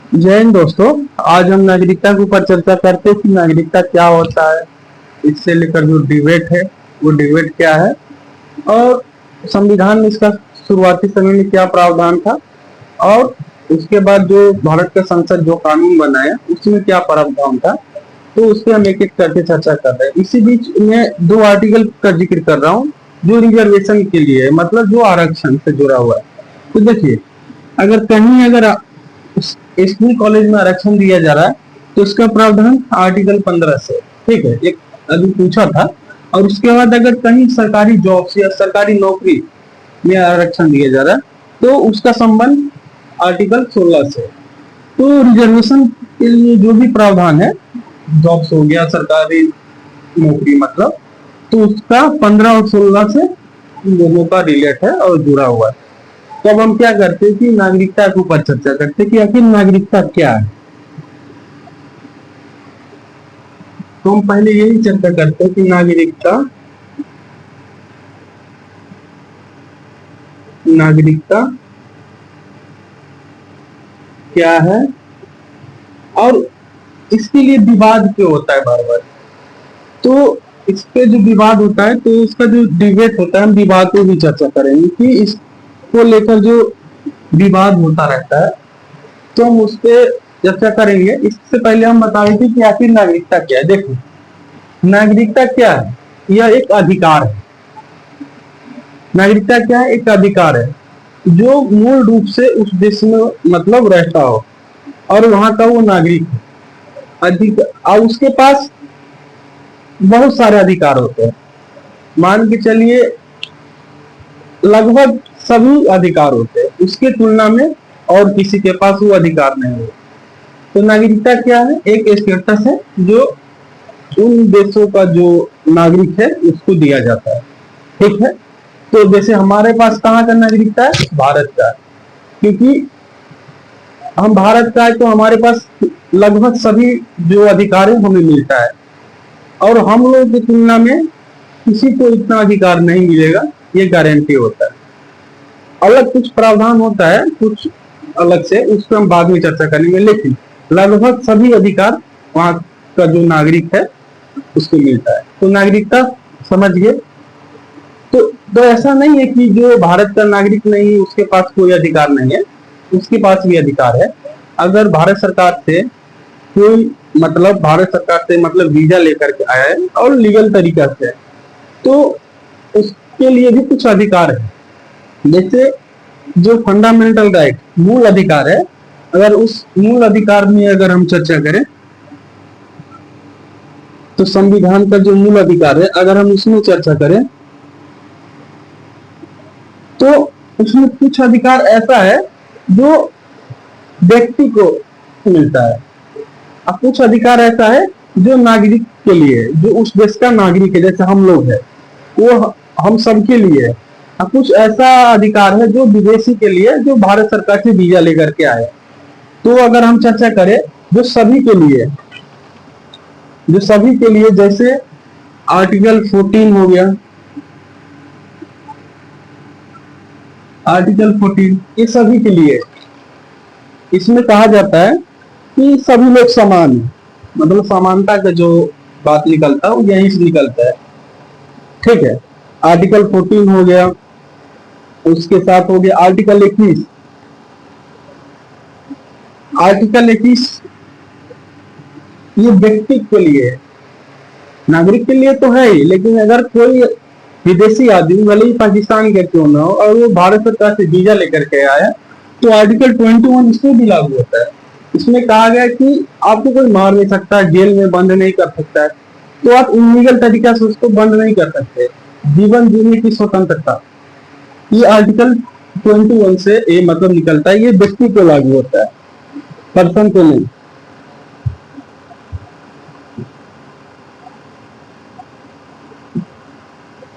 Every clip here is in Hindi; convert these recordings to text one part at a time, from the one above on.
जय हिंद दोस्तों। आज हम नागरिकता के ऊपर चर्चा करते हैं कि नागरिकता क्या होता है, इससे लेकर जो डिबेट है वो डिबेट क्या है, और संविधान में इसका शुरुआती समय में क्या प्रावधान था, और उसके बाद जो भारत का संसद जो कानून बनाया उसमें क्या प्रावधान था। तो उसके हम एक एक करके चर्चा कर रहे हैं। इसी बीच मैं दो आर्टिकल का जिक्र कर रहा हूँ जो रिजर्वेशन के लिए है, मतलब जो आरक्षण से जुड़ा हुआ है। तो देखिए, अगर कहीं अगर स्कूल कॉलेज में आरक्षण दिया जा रहा है तो इसका प्रावधान आर्टिकल 15 से, ठीक है, एक अभी पूछा था। और उसके बाद अगर कहीं सरकारी जॉब या सरकारी नौकरी में आरक्षण दिया जा रहा है तो उसका संबंध आर्टिकल 16 से। तो रिजर्वेशन के लिए जो भी प्रावधान है, जॉब्स हो गया, सरकारी नौकरी मतलब, तो उसका 15 और 16 से लोगों का रिलेट है और जुड़ा हुआ है। तो अब हम क्या करते हैं कि नागरिकता के ऊपर चर्चा करते हैं कि आखिर नागरिकता क्या है। तो हम पहले यही चर्चा करते हैं कि नागरिकता नागरिकता क्या है और इसके लिए विवाद क्यों होता है बार बार। तो इस पे जो विवाद होता है तो इसका जो डिबेट होता है, हम विवाद पे भी चर्चा करेंगे कि इसको लेकर जो विवाद होता रहता है तो हम उस पर चर्चा करेंगे। इससे पहले हम बता दें कि आखिर नागरिकता क्या है। देखो, नागरिकता क्या है? यह एक अधिकार है। नागरिकता क्या है? एक अधिकार है जो मूल रूप से उस देश में मतलब रहता हो और वहां का वो नागरिक है। अधिक और उसके पास बहुत सारे अधिकार होते हैं। मान के चलिए लगभग सभी अधिकार होते हैं, उसके तुलना में और किसी के पास वो अधिकार नहीं होते। तो नागरिकता क्या है? एक स्टेटस है जो उन देशों का जो नागरिक है उसको दिया जाता है, ठीक है। तो जैसे हमारे पास कहाँ का नागरिकता है? भारत का। क्योंकि हम भारत का है तो हमारे पास लगभग सभी जो अधिकार है हमें मिलता है, और हम लोगों की तुलना में किसी को इतना अधिकार नहीं मिलेगा, ये गारंटी होता है। अलग कुछ प्रावधान होता है कुछ अलग से, उस पर हम बाद में चर्चा करेंगे, लेकिन लगभग सभी अधिकार वहां का जो नागरिक है उसको मिलता है। तो नागरिकता समझिए। तो ऐसा नहीं है कि जो भारत का नागरिक नहीं है उसके पास कोई अधिकार नहीं है, उसके पास भी अधिकार है। अगर भारत सरकार से कोई मतलब भारत सरकार से मतलब वीजा लेकर के आया है और लीगल तरीका से, तो उसके लिए भी कुछ अधिकार है। जैसे जो फंडामेंटल राइट मूल अधिकार है, अगर उस मूल अधिकार में अगर हम चर्चा करें तो संविधान का जो मूल अधिकार है अगर हम उसमें चर्चा करें तो उसमें कुछ अधिकार ऐसा है जो व्यक्ति को मिलता है, और कुछ अधिकार ऐसा है जो नागरिक के लिए है, जो उस देश का नागरिक है, जैसे हम लोग है वो हम सबके लिए है। और कुछ ऐसा अधिकार है जो विदेशी के लिए, जो भारत सरकार से वीजा लेकर के आए। तो अगर हम चर्चा करें जो सभी के लिए, जो सभी के लिए, जैसे आर्टिकल 14 हो गया, आर्टिकल 14 ये सभी के लिए। इसमें कहा जाता है कि सभी लोग समान है, मतलब समानता का जो बात निकलता है वो यहीं से निकलता है, ठीक है। आर्टिकल 14 हो गया, उसके साथ हो गया आर्टिकल 21। आर्टिकल 21 ये व्यक्ति के लिए है, नागरिक के लिए तो है ही, लेकिन अगर कोई विदेशी आदमी भले ही पाकिस्तान के क्यों ना हो और वो भारत सरकार से वीजा लेकर के आया तो आर्टिकल 21 इसमें भी लागू होता है। इसमें कहा गया कि आपको कोई मार नहीं सकता, जेल में बंद नहीं कर सकता है, तो आप इलीगल तरीका से उसको बंद नहीं कर सकते। जीवन जीने की स्वतंत्रता, ये आर्टिकल 21 से ये मतलब निकलता है, ये व्यक्ति को लागू होता है, पर्सन को नहीं।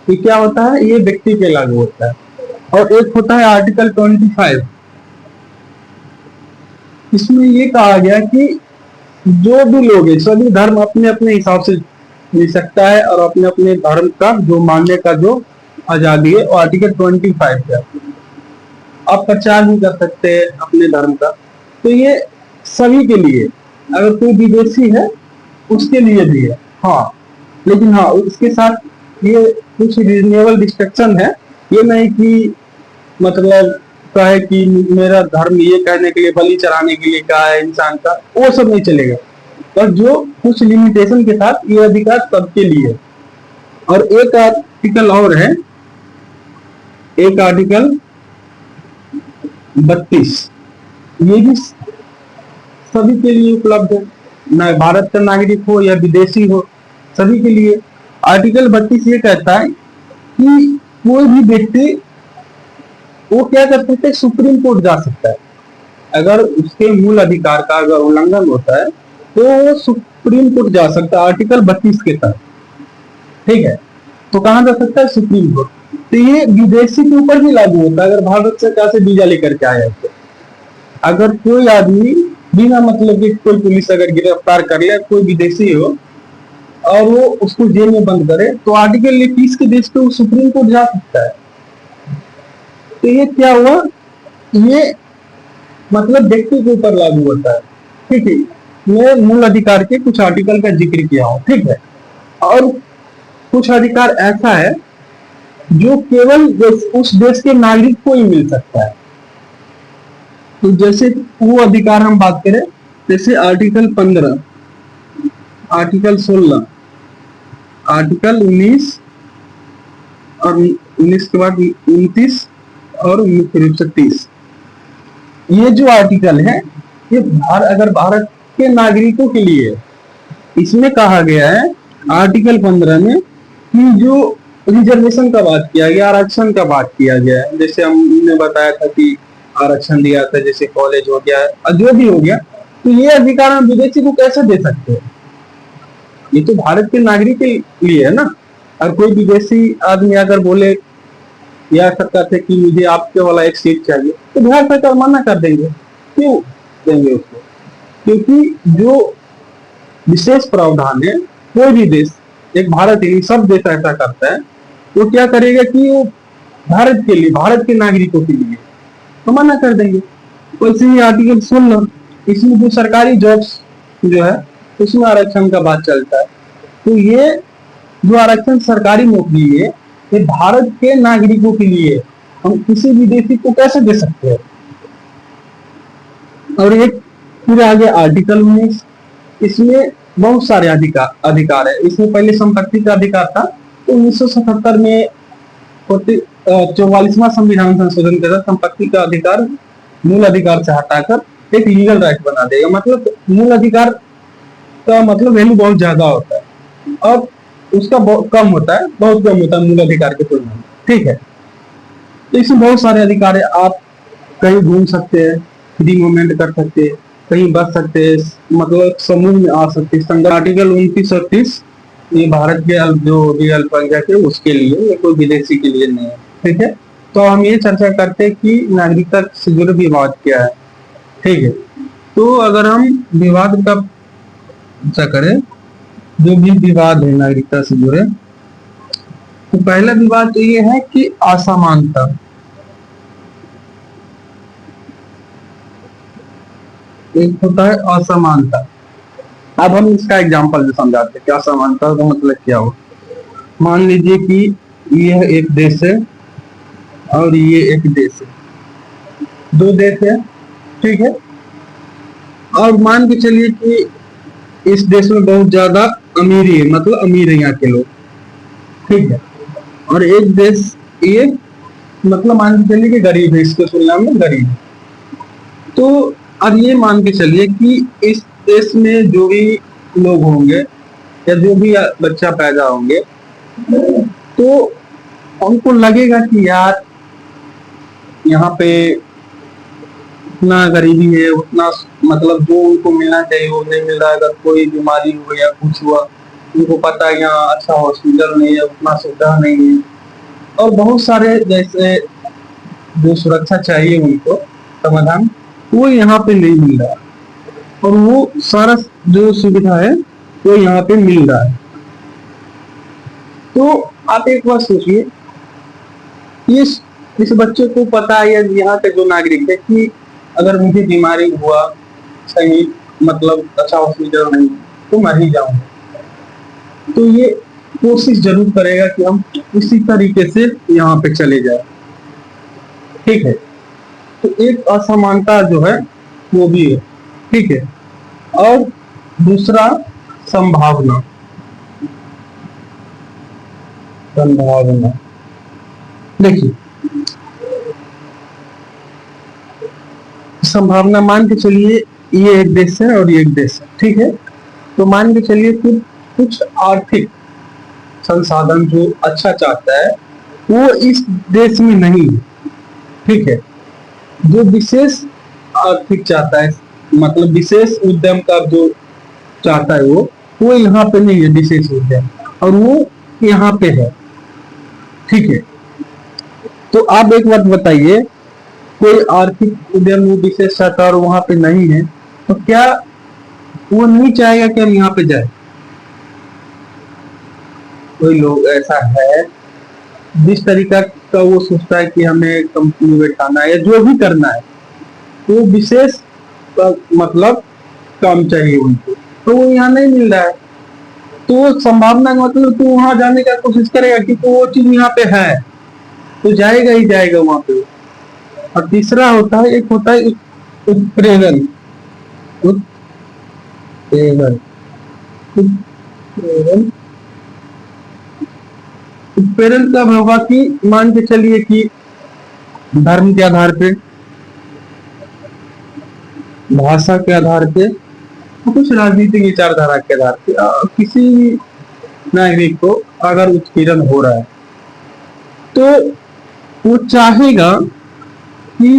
ये क्या होता है? ये व्यक्ति के लागू होता है। और एक होता है आर्टिकल 25। इसमें ये कहा गया कि जो भी लोग है सभी धर्म अपने अपने हिसाब से ले सकता है और अपने अपने धर्म का जो मानने का जो आजादी है, आर्टिकल 25 का आप प्रचार भी कर सकते हैं अपने धर्म का। तो ये सभी के लिए, अगर कोई विदेशी है उसके लिए भी है। हाँ, लेकिन हाँ उसके साथ ये कुछ रीजनेबल रिस्ट्रिक्शन है। ये नहीं कि मतलब कहे कि मेरा धर्म ये कहने के लिए बलि चढ़ाने के लिए कहा है इंसान का, वो सब नहीं चलेगा। पर जो कुछ लिमिटेशन के साथ ये अधिकार सबके लिए है। और एक आर्टिकल और है, एक आर्टिकल 32, ये भी सभी के लिए उपलब्ध है, न भारत का नागरिक हो या विदेशी हो, सभी के लिए। आर्टिकल 32 ये कहता है कि कोई भी व्यक्ति वो क्या कर सकता है, सुप्रीम कोर्ट जा सकता है। अगर उसके मूल अधिकार का अगर उल्लंघन होता है तो वो सुप्रीम कोर्ट जा सकता है आर्टिकल 32 के तहत। ठीक है, तो कहां जा सकता है, सुप्रीम कोर्ट। तो ये विदेशी के ऊपर भी लागू होता है। अगर भारत सरकार से वीजा लेकर के आया तो अगर कोई आदमी बिना मतलब कि कोई पुलिस अगर गिरफ्तार कर ले, कोई विदेशी हो और वो उसको जेल में बंद करे, तो आर्टिकल 30 के बेस पे वो सुप्रीम कोर्ट जा सकता है। तो ये क्या हुआ, ये मतलब व्यक्ति के ऊपर लागू होता है। ठीक है, मैं मूल अधिकार के कुछ आर्टिकल का जिक्र किया हूं। ठीक है, और कुछ अधिकार ऐसा है जो केवल उस देश के नागरिक को ही मिल सकता है। तो जैसे वो अधिकार हम बात करें, जैसे आर्टिकल 15, आर्टिकल 16, आर्टिकल 19 और 19 के बाद 29 और मुख्य रूप से 30, ये जो आर्टिकल है ये अगर भारत के नागरिकों के लिए, इसमें कहा गया है आर्टिकल 15 में कि जो रिजर्वेशन का बात किया गया, आरक्षण का बात किया गया है। जैसे हमने बताया था कि आरक्षण दिया था, जैसे कॉलेज हो गया, जो भी हो गया, तो ये अधिकार हम विदेशी को कैसे दे सकते हैं? ये तो भारत के नागरिक के लिए है ना। और कोई विदेशी आदमी अगर बोले या सरकार से कि मुझे आपके वाला एक सीट चाहिए, तो बिहार सरकार मना कर देंगे। क्यों देंगे उसको? क्योंकि जो विशेष प्रावधान है, कोई भी देश, एक भारत ही सब देश ऐसा करता है, वो क्या करेगा कि वो भारत के लिए, भारत के नागरिकों के लिए तो मना कर देंगे। वैसे ही आर्टिकल 16, इसमें जो सरकारी जॉब्स जो है उसमें आरक्षण का बात चलता है। तो ये जो आरक्षण सरकारी नौकरी है, ये भारत के नागरिकों के लिए, हम किसी विदेशी को कैसे दे सकते हैं? और एक फिर आगे आर्टिकल 19, इसमें बहुत सारे अधिकार है। इसमें पहले संपत्ति का अधिकार था, तो 1977 में 44वां संविधान संशोधन के साथ संपत्ति का अधिकार मूल अधिकार से हटाकर एक लीगल राइट बना देगा। मतलब मूल अधिकार का मतलब वैल्यू बहुत ज्यादा होता है और उसका बहुत कम होता है, बहुत कम होता है मूल अधिकार के तुलना में। ठीक है, तो इसमें बहुत सारे अधिकार है। आप कहीं घूम सकते हैं, फ्री मूवमेंट कर सकते हैं, कहीं बच सकते हैं, मतलब समूह में आ सकते हैं। आर्टिकल 29 और 30 ये भारत के जो भी अल्पसंख्यक है उसके लिए, ये कोई विदेशी के लिए नहीं है। ठीक है, तो हम ये चर्चा करते हैं कि नागरिकता से जुड़े विवाद क्या है। ठीक है, तो अगर हम विवाद का चर्चा करें, जो भी विवाद है नागरिकता से जुड़े, तो पहला विवाद तो ये है कि असमानता। एक होता है असमानता। अब हम इसका एग्जांपल से समझाते हैं कि असमानता का मतलब क्या हो। मान लीजिए कि यह एक देश है और ये एक देश है, दो देश है। ठीक है, और मान के चलिए कि इस देश में बहुत ज्यादा अमीरी है, मतलब अमीर है यहाँ के लोग। ठीक है, और एक देश ये मतलब मान के चलिए कि गरीब है, इसके तुलना में गरीब है। तो अब ये मान के चलिए कि इस देश में जो भी लोग होंगे या जो भी बच्चा पैदा होंगे, तो उनको लगेगा कि यार यहाँ पे उतना गरीबी है, उतना मतलब जो उनको मिलना चाहिए वो नहीं मिल रहा है। अगर कोई बीमारी हो या कुछ हुआ, उनको पता है यहाँ अच्छा हॉस्पिटल नहीं है, उतना सुविधा नहीं है, और बहुत सारे जैसे जो सुरक्षा चाहिए उनको समाधान, वो यहाँ पे नहीं मिल रहा, और वो सारा जो सुविधा है वो यहाँ पे मिल रहा है। तो आप एक बात सोचिए, इस बच्चे को पता है, यहाँ के जो नागरिक है, कि अगर मुझे बीमारी हुआ, सही मतलब अच्छा हॉस्पिटल नहीं तो मर ही जाऊंगा। तो ये कोशिश जरूर करेगा कि हम इसी तरीके से यहाँ पे चले जाए। ठीक है, तो एक असमानता जो है वो भी है। ठीक है, और दूसरा संभावना। संभावना देखिए, संभावना मान के चलिए ये एक देश है और ये एक देश है। ठीक है, तो मान के चलिए कि कुछ आर्थिक संसाधन जो अच्छा चाहता है वो इस देश में नहीं है। ठीक है, जो विशेष आर्थिक चाहता है, मतलब विशेष उद्यम का जो चाहता है वो यहाँ पे नहीं है विशेष उद्यम, और वो यहाँ पे है। ठीक है, तो आप एक बात बताइए, कोई आर्थिक उद्यम वो विशेष चाहता है और वहां पे नहीं है, तो क्या वो नहीं चाहेगा कि हम यहाँ पे जाए? कोई लोग ऐसा है जिस तरीका का वो सोचता है कि हमें कंपनी में बैठाना है या जो भी करना है, तो विशेष मतलब काम चाहिए उनको, तो वो यहाँ नहीं मिल रहा है। तो संभावना का मतलब तू वहां जाने का कोशिश करेगा कि तो वो चीज यहाँ पे है तो जाएगा ही जाएगा वहां पे। और तीसरा होता है, एक होता है उत्प्रेरण। उत्प्रेरण उत्प्रेरण उत्प्रेरण कब होगा कि मान के चलिए कि धर्म के आधार पे, भाषा के आधार पे, कुछ राजनीतिक विचारधारा के आधार पे किसी नागरिक को अगर उत्पीड़न हो रहा है तो वो चाहेगा कि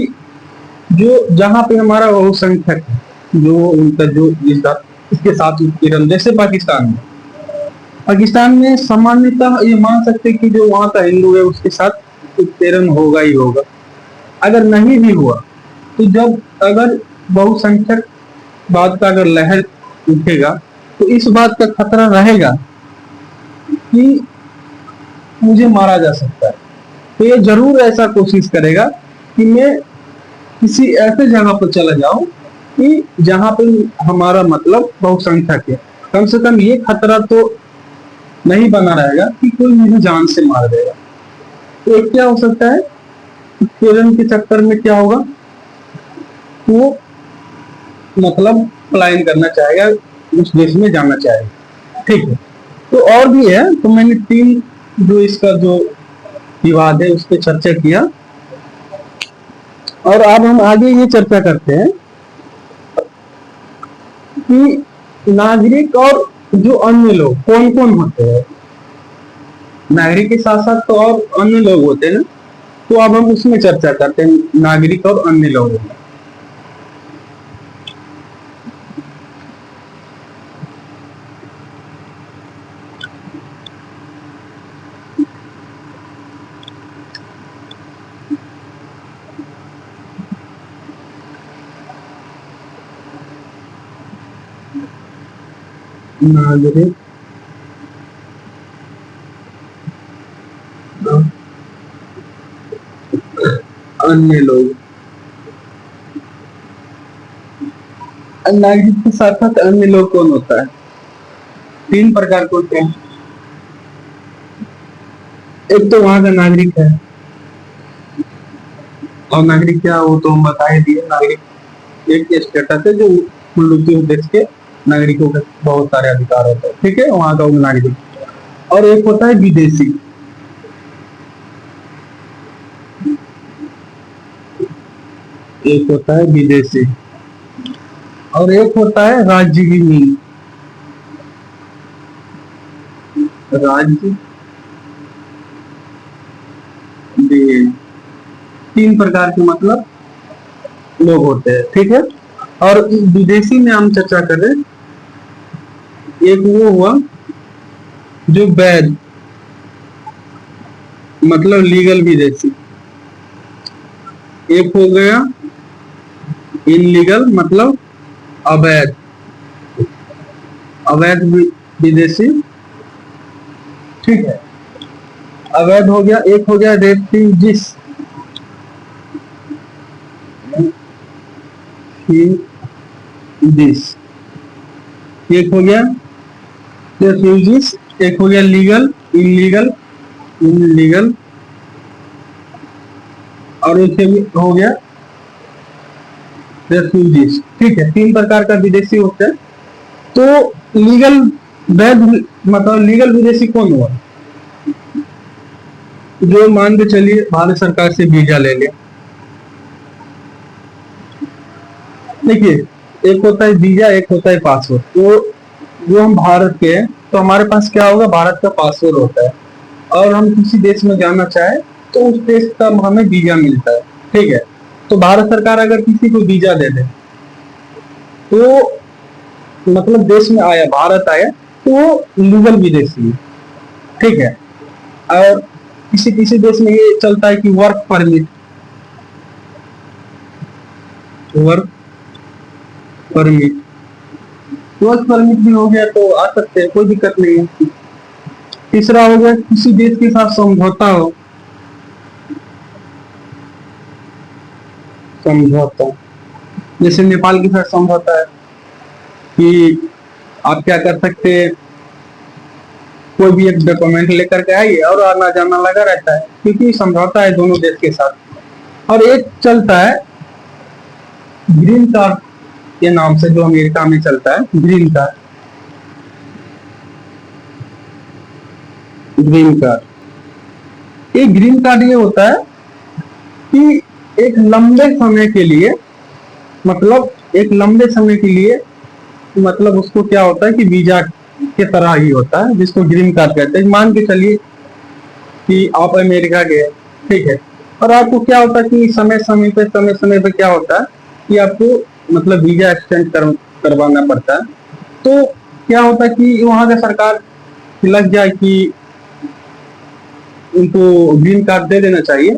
जो जहां पे हमारा बहुसंख्यक है, जो उनका जो जिसका इसके साथ उत्पीड़न, जैसे पाकिस्तान में सामान्यतः ये मान सकते कि जो वहां का हिंदू है उसके साथ उत्पीड़न होगा ही होगा। अगर नहीं भी हुआ तो जब अगर बहुसंख्यक बात का अगर लहर उठेगा तो इस बात का खतरा रहेगा कि मुझे मारा जा सकता है। तो ये जरूर ऐसा कोशिश करेगा कि मैं किसी ऐसे जगह पर चला जाऊं कि जहां पे हमारा मतलब बहुसंख्यक है। कम से कम ये खतरा तो नहीं बना रहेगा कि कोई मुझे जान से मार देगा। तो एक क्या हो सकता है, उत्पीड़न के चक्कर में क्या होगा, वो मतलब पलायन करना चाहेगा, उस देश में जाना चाहेगा। ठीक है, तो और भी है, तो मैंने 3 जो इसका जो विवाद है उस पर चर्चा किया, और अब हम आगे ये चर्चा करते हैं कि नागरिक और जो अन्य लोग कौन कौन होते हैं। नागरिक के साथ साथ तो और अन्य लोग होते हैं ना, तो अब हम उसमें चर्चा करते हैं, नागरिक और अन्य लोगों में। नागरिक अन्य लोग, नागरिक के साथ साथ अन्य लोग कौन होता है? 3 प्रकार के होते हैं। एक तो वहां का नागरिक है, और नागरिक क्या वो तो हम बता ही दिए। नागरिक एक स्टेटस है जो मुल्क देश के नागरिकों के बहुत सारे अधिकार होते हैं। ठीक है, वहां का वो नागरिक। और एक होता है विदेशी, एक होता है विदेशी, और एक होता है राज्यविहीन। राज्य 3 प्रकार के मतलब लोग होते हैं। ठीक है, और विदेशी में हम चर्चा करें, एक वो हुआ जो वैध मतलब लीगल विदेशी, एक हो गया इनलीगल मतलब अवैध, अवैध विदेशी। ठीक है, अवैध हो गया। एक हो गया रेफ्यूजिस, दिस, एक हो गया रेफ्यूजीज, एक हो गया लीगल, इलीगल, इनलीगल, और एक हो गया रेफ्यूजीज। ठीक है, तीन प्रकार का विदेशी होता है। तो लीगल वैध मतलब लीगल विदेशी कौन हुआ? जो मान के चलिए भारत सरकार से वीजा ले ले। देखिए, एक होता है वीजा, एक होता है पासपोर्ट। तो जो हम भारत के हैं तो हमारे पास क्या होगा, भारत का पासपोर्ट होता है, और हम किसी देश में जाना चाहे तो उस देश का हमें वीजा मिलता है। ठीक है, तो भारत सरकार अगर किसी को वीजा दे दे तो मतलब देश में आया, भारत आया, तो वो लीगल विदेशी है। ठीक है, और किसी किसी देश में ये चलता है कि work permit, work permit, work permit भी हो गया तो आ सकते हैं, कोई दिक्कत नहीं है। तीसरा हो गया किसी देश के साथ समझौता हो, समझौता, जैसे नेपाल के साथ समझौता है कि आप क्या कर सकते हैं, कोई भी एक डॉक्यूमेंट लेकर के आइए और आना जाना लगा रहता है, क्योंकि समझौता है दोनों देश के साथ। और एक चलता है ग्रीन कार्ड के नाम से, जो अमेरिका में चलता है ग्रीन कार्ड, ग्रीन कार्ड। एक ग्रीन कार्ड ये होता है कि एक लंबे समय के लिए, मतलब एक लंबे समय के लिए, मतलब उसको क्या होता है कि वीजा के तरह ही होता है, जिसको ग्रीन कार्ड कहते हैं। मान के चलिए कि आप अमेरिका गए, ठीक है, और आपको क्या होता है कि समय समय पे क्या होता है कि आपको मतलब वीजा एक्सटेंड करवाना पड़ता है। तो क्या होता है कि वहां का सरकार लग जाए कि उनको ग्रीन कार्ड दे देना चाहिए,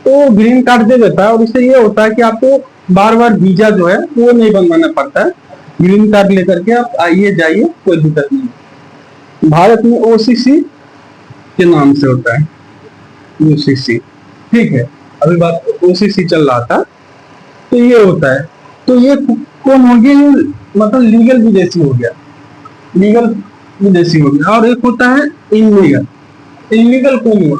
तो ग्रीन कार्ड दे देता है, और इससे ये होता है कि आपको बार बार वीजा जो है वो नहीं बनवाना पड़ता है। ग्रीन कार्ड लेकर के आप आइए जाइए, कोई दिक्कत नहीं। भारत में ओसीसी के नाम से होता है, ओसीसी। ठीक है, अभी बात ओसीसी चल रहा था, तो ये होता है। तो ये कौन हो गया, ये मतलब लीगल विदेशी हो गया, लीगल विदेशी हो गया। और एक होता है इनलीगल। इनलीगल कौन हुआ,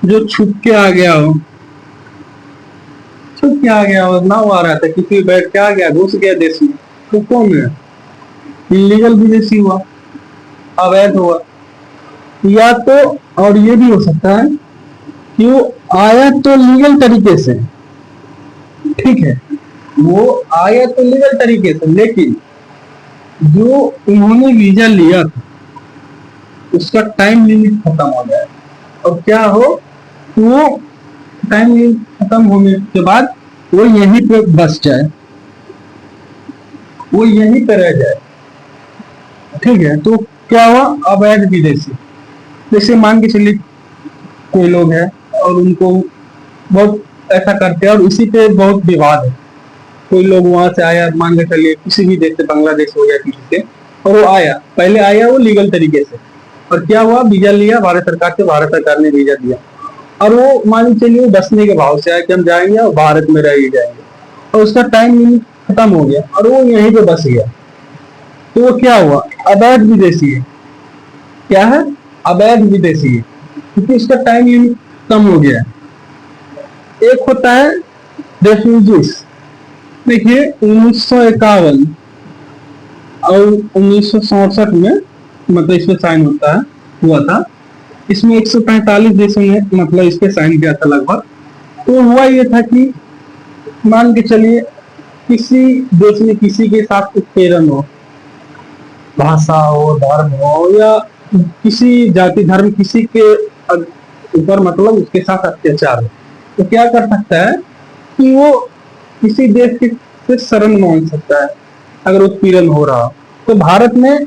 जो छुप के आ गया हो, छुप के आ गया हो, ना आ रहा था, किसी बैठ के आ गया, घुस गया देश में, तो कौन है, इलीगल विदेशी हुआ, अवैध हुआ। या तो और ये भी हो सकता है कि वो आया तो लीगल तरीके से, ठीक है, वो आया तो लीगल तरीके से, लेकिन जो उन्होंने वीजा लिया था उसका टाइम लिमिट खत्म हो जाए, और क्या हो, वो टाइम लिमिट खत्म होने के बाद वो यहीं पे बस जाए, वो यहीं पे रह जाए। ठीक है, तो क्या हुआ, अवैध विदेशी। जैसे मान के चलिए कोई लोग हैं और उनको बहुत ऐसा करते हैं, और इसी पे बहुत विवाद है। कोई लोग वहां से आया, मान के चलिए किसी भी देश से, बांग्लादेश हो या किसी से, और वो आया, पहले आया वो लीगल तरीके से, और क्या हुआ, वीजा लिया भारत सरकार से, भारत सरकार ने वीजा दिया, और वो मान के चलिए बसने के भाव से आया कि हम जाएंगे और भारत में रह ही जाएंगे, और उसका टाइम लिमिट खत्म हो गया और वो यहीं पे बस गया, तो वो क्या हुआ, अवैध विदेशी है। क्या है, अवैध विदेशी है, क्योंकि उसका टाइम लिमिट कम हो गया। एक होता है रेफ्यूजीज। देखिए 1951 और 1967 में मतलब इस पे साइन होता है, हुआ था। इसमें 145 देशों ने मतलब इस पे साइन किया था लगभग। तो हुआ ये था कि मान के चलिए किसी देश में किसी के साथ उत्पीड़न हो, भाषा हो, धर्म हो, या किसी जाति धर्म किसी के ऊपर मतलब उसके साथ अत्याचार हो, तो क्या कर सकता है कि वो किसी देश के से शरण मांग सकता है अगर उत्पीड़न हो रहा हो। तो भारत में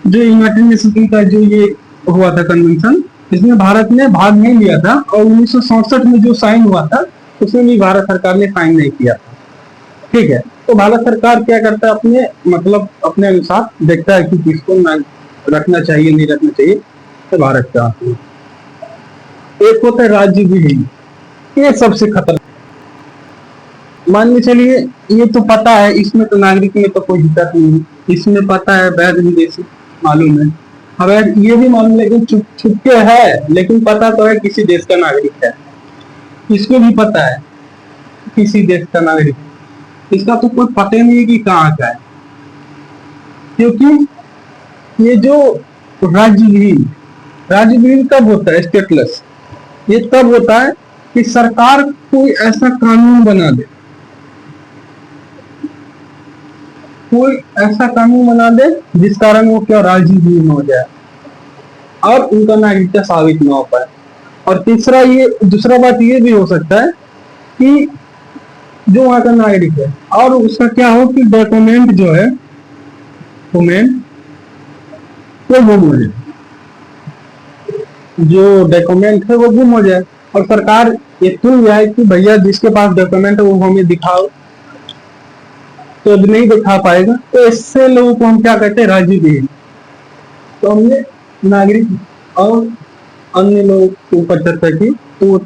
जो यूनाइटेड नेशन का जो ये हुआ था कन्वेंशन, इसमें भारत ने भाग नहीं लिया था, और 1967 में जो साइन हुआ था उसमें भी भारत सरकार ने साइन नहीं किया था। ठीक है, तो भारत सरकार क्या करता है, अपने मतलब अपने अनुसार देखता है कि किसको रखना चाहिए नहीं रखना चाहिए, तो भारत का। एक होता है राज्य विहीन, ये सबसे खतरनाक। मान के चलिए ये तो पता है, इसमें तो नागरिक में तो कोई दिक्कत नहीं है, इसमें पता है वैध विदेशी मालूम है, अवैध ये भी मालूम, लेकिन छुप के है, लेकिन पता तो है किसी देश का नागरिक है, इसको भी पता है किसी देश का नागरिक, इसका तो कोई पता ही नहीं है कि कहाँ का है। क्योंकि ये जो राज्य विहीन कब होता है स्टेटलेस, ये तब होता है कि सरकार कोई ऐसा कानून बना दे, कोई ऐसा कानून बना दे जिस कारण वो क्या राज्यहीन हो जाए और उनका नागरिकता साबित ना हो पाए। और तीसरा ये दूसरा बात ये भी हो सकता है कि जो वहां का नागरिक है और उसका क्या हो कि डॉक्यूमेंट जो है डॉक्यूमेंट वो गुम हो जाए, जो डॉक्यूमेंट है वो गुम हो जाए और सरकार ये चुन जाए कि भैया जिसके पास डॉक्यूमेंट है वो हमें दिखाओ, तो अब नहीं दिखा पाएगा, तो इससे लोगों को हम क्या कहते हैं, राज्यहीन। तो हमने नागरिक और अन्य लोगों के ऊपर चर्चा की, तो